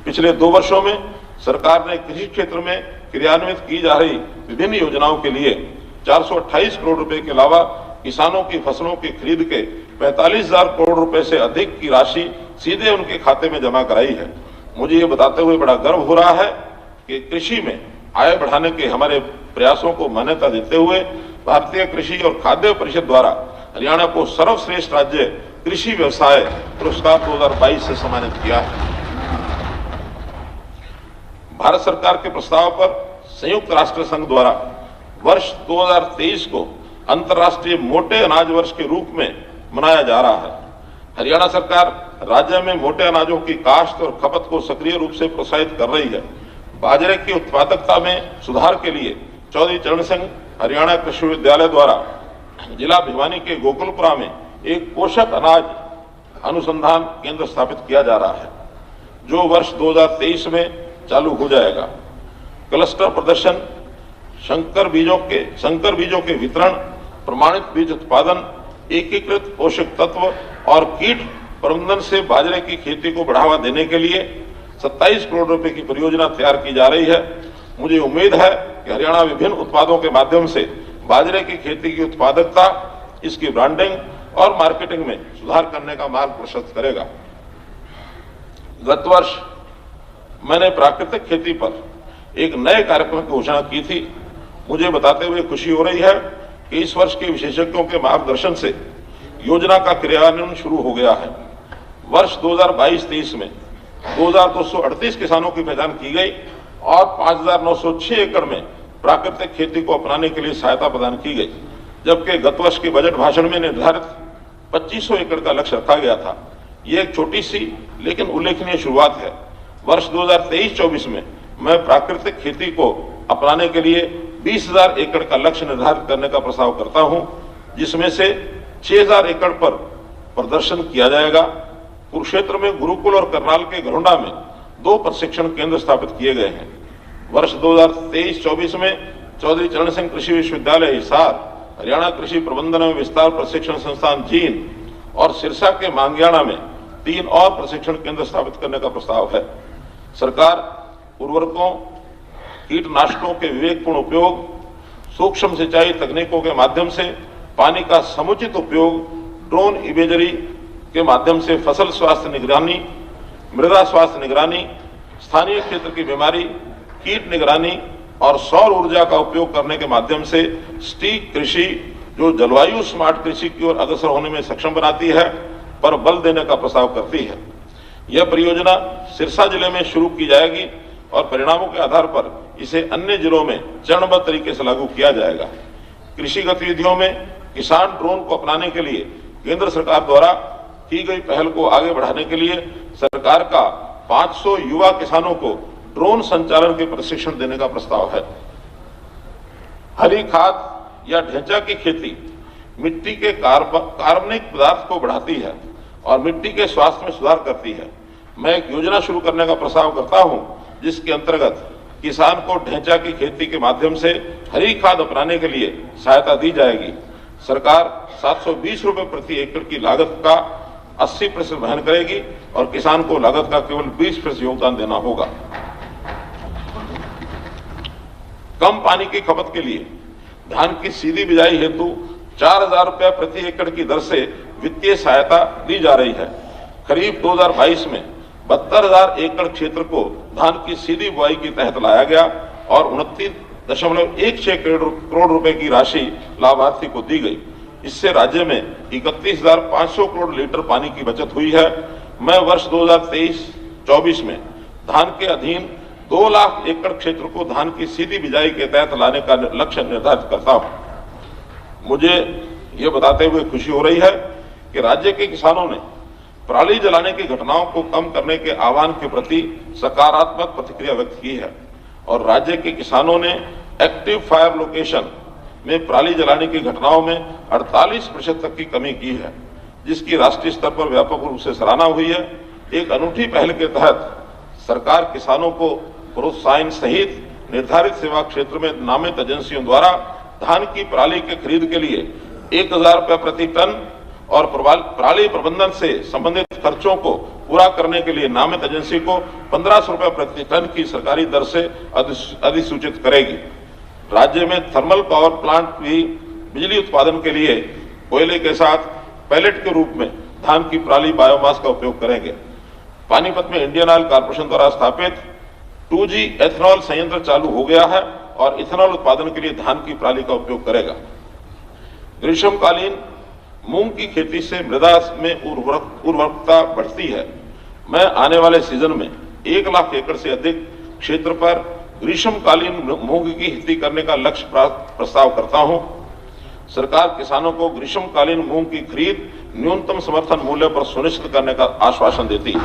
पिछले 2 वर्षों में सरकार ने कृषि क्षेत्र में क्रियान्वित की जा रही विभिन्न योजनाओं के लिए 428 करोड़ रुपए के अलावा किसानों की फसलों की खरीद के 45,000 करोड़ रुपए से अधिक की राशि सीधे उनके खाते में जमा कराई है। मुझे ये बताते हुए बड़ा गर्व हो रहा है कि कृषि में आय बढ़ाने के हमारे प्रयासों को मान्यता देते हुए भारतीय कृषि और खाद्य परिषद द्वारा हरियाणा को सर्वश्रेष्ठ राज्य कृषि व्यवसाय पुरस्कार 2022 से सम्मानित किया है। भारत सरकार के प्रस्ताव पर संयुक्त राष्ट्र संघ द्वारा वर्ष 2023 को अंतर्राष्ट्रीय मोटे अनाज वर्ष के रूप में मनाया जा रहा है। हरियाणा सरकार राज्य में मोटे अनाजों की काश्त और खपत को सक्रिय रूप से प्रोत्साहित कर रही है। बाजरे की उत्पादकता में सुधार के लिए चौधरी चरण सिंह हरियाणा कृषि विश्वविद्यालय द्वारा जिला भिवानी के गोकुलपुरा में एक पोषक अनाज अनुसंधान केंद्र स्थापित किया जा रहा है, जो वर्ष 2023 में चालू हो जाएगा। क्लस्टर प्रदर्शन, संकर बीजों के वितरण, प्रमाणित बीज उत्पादन, एकीकृत पोषक तत्व और कीट प्रबंधन से बाजरे की खेती को बढ़ावा देने के लिए 27 करोड़ रुपए की परियोजना तैयार की जा रही है। मुझे उम्मीद है कि हरियाणा विभिन्न उत्पादों के माध्यम से बाजरे की खेती की उत्पादकता, इसकी ब्रांडिंग और मार्केटिंग में सुधार करने का मार्ग प्रशस्त करेगा। गत वर्ष मैंने प्राकृतिक खेती पर एक नए कार्यक्रम की घोषणा की थी। मुझे बताते हुए खुशी हो रही है कि इस वर्ष के विशेषज्ञों के मार्गदर्शन से योजना का क्रियान्वयन शुरू हो गया है। वर्ष 2022-23 में 2238 किसानों की पहचान की गई और 5,906 एकड़ में प्राकृतिक खेती को अपनाने के लिए सहायता प्रदान की गई, जबकि गत वर्ष के बजट भाषण में निर्धारित 2500 एकड़ का लक्ष्य रखा गया था। यह एक छोटी सी लेकिन उल्लेखनीय शुरुआत है। वर्ष 2023-24 में मैं प्राकृतिक खेती को अपनाने के लिए 20,000 एकड़ का लक्ष्य निर्धारित करने का प्रस्ताव करता हूं, जिसमें से 6,000 एकड़ पर प्रदर्शन किया जाएगा। कुरुक्षेत्र में गुरुकुल और करनाल के घरोंडा में 2 प्रशिक्षण केंद्र स्थापित किए गए हैं। वर्ष 2023-24 में चौधरी चरण सिंह कृषि विश्वविद्यालय हिसार, हरियाणा कृषि प्रबंधन एवं विस्तार प्रशिक्षण संस्थान जींद और सिरसा के मांगियाना में 3 और प्रशिक्षण केंद्र स्थापित करने का प्रस्ताव है। सरकार उर्वरकों, कीटनाशकों के विवेकपूर्ण उपयोग, सूक्ष्म सिंचाई तकनीकों के माध्यम से पानी का समुचित उपयोग, ड्रोन इमेजरी के माध्यम से फसल स्वास्थ्य निगरानी, मृदा स्वास्थ्य निगरानी, स्थानीय क्षेत्र की बीमारी, कीट निगरानी और सौर ऊर्जा का उपयोग करने के माध्यम से सटीक कृषि, जो जलवायु स्मार्ट कृषि की ओर अग्रसर होने में सक्षम बनाती है, पर बल देने का प्रस्ताव करती है। यह परियोजना सिरसा जिले में शुरू की जाएगी और परिणामों के आधार पर इसे अन्य जिलों में चरणबद्ध तरीके से लागू किया जाएगा। कृषि गतिविधियों में किसान ड्रोन को अपनाने के लिए केंद्र सरकार द्वारा की गई पहल को आगे बढ़ाने के लिए सरकार का 500 युवा किसानों को ड्रोन संचालन के प्रशिक्षण देने का प्रस्ताव है। हरी खाद या ढेंचा की खेती मिट्टी के कार्बनिक पदार्थ को बढ़ाती है और मिट्टी के स्वास्थ्य में सुधार करती है। मैं एक योजना शुरू करने का प्रस्ताव करता हूं, जिसके अंतर्गत किसान को ढेंचा की खेती के माध्यम से हरी खाद अपनाने के लिए सहायता दी जाएगी। सरकार 720 रुपए प्रति एकड़ की लागत का 80% वहन करेगी और किसान को लागत का केवल 20% योगदान देना होगा। कम पानी की खपत के लिए धान की सीधी बिजाई हेतु 4,000 रुपए प्रति एकड़ की दर से वित्तीय सहायता दी जा रही है। खरीफ 2022 में 72,000 एकड़ क्षेत्र को धान की सीधी बुआई के तहत लाया गया और 29.16 करोड़ रुपए की राशि लाभार्थी को दी गई। इससे राज्य में 31,500 करोड़ लीटर पानी की बचत हुई है। मैं वर्ष 2023-24 में धान के अधीन 2 लाख एकड़ क्षेत्र को धान की सीधी बिजाई के तहत लाने का लक्ष्य निर्धारित करता हूं। मुझे यह बताते हुए खुशी हो रही है कि राज्य के किसानों ने पराली जलाने की घटनाओं को कम करने के आह्वान के प्रति सकारात्मक प्रतिक्रिया व्यक्त की है और राज्य के किसानों ने एक्टिव फायर लोकेशन में पराली जलाने की घटनाओं में 48% तक की कमी की है, जिसकी राष्ट्रीय स्तर पर व्यापक रूप से सराहना हुई है। एक अनूठी पहल के तहत सरकार किसानों को प्रोत्साहन सहित निर्धारित सेवा क्षेत्र में नामित एजेंसियों द्वारा धान की पराली के खरीद के लिए 1,000 रुपए प्रति टन और पराली प्रबंधन से संबंधित खर्चों को पूरा करने के लिए नामित एजेंसी को 1500 रुपए प्रति टन की सरकारी दर से अधिसूचित करेगी। राज्य में थर्मल पावर प्लांट भी बिजली उत्पादन के लिए कोयले के साथ पैलेट के रूप में धान की पराली बायोमास का उपयोग करेंगे। पानीपत में इंडियन ऑयल कॉर्पोरेशन द्वारा स्थापित 2G एथेनॉल संयंत्र चालू हो गया है और इथेनॉल उत्पादन के लिए धान की पराली का उपयोग करेगा। ग्रीष्मकालीन मूंग की खेती से मृदा में उर्वरकता बढ़ती है। मैं आने वाले सीजन में 1 लाख एकड़ से अधिक क्षेत्र पर ग्रीष्मकालीन मूंग की खेती करने का लक्ष्य प्रस्ताव करता हूं। सरकार किसानों को ग्रीष्मकालीन मूंग की खरीद न्यूनतम समर्थन मूल्य पर सुनिश्चित करने का आश्वासन देती है।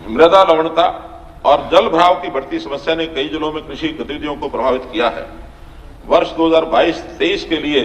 मृदा लवणता और जल भराव की बढ़ती समस्या ने कई जिलों में कृषि गतिविधियों को प्रभावित किया है। वर्ष 2022-23 के लिए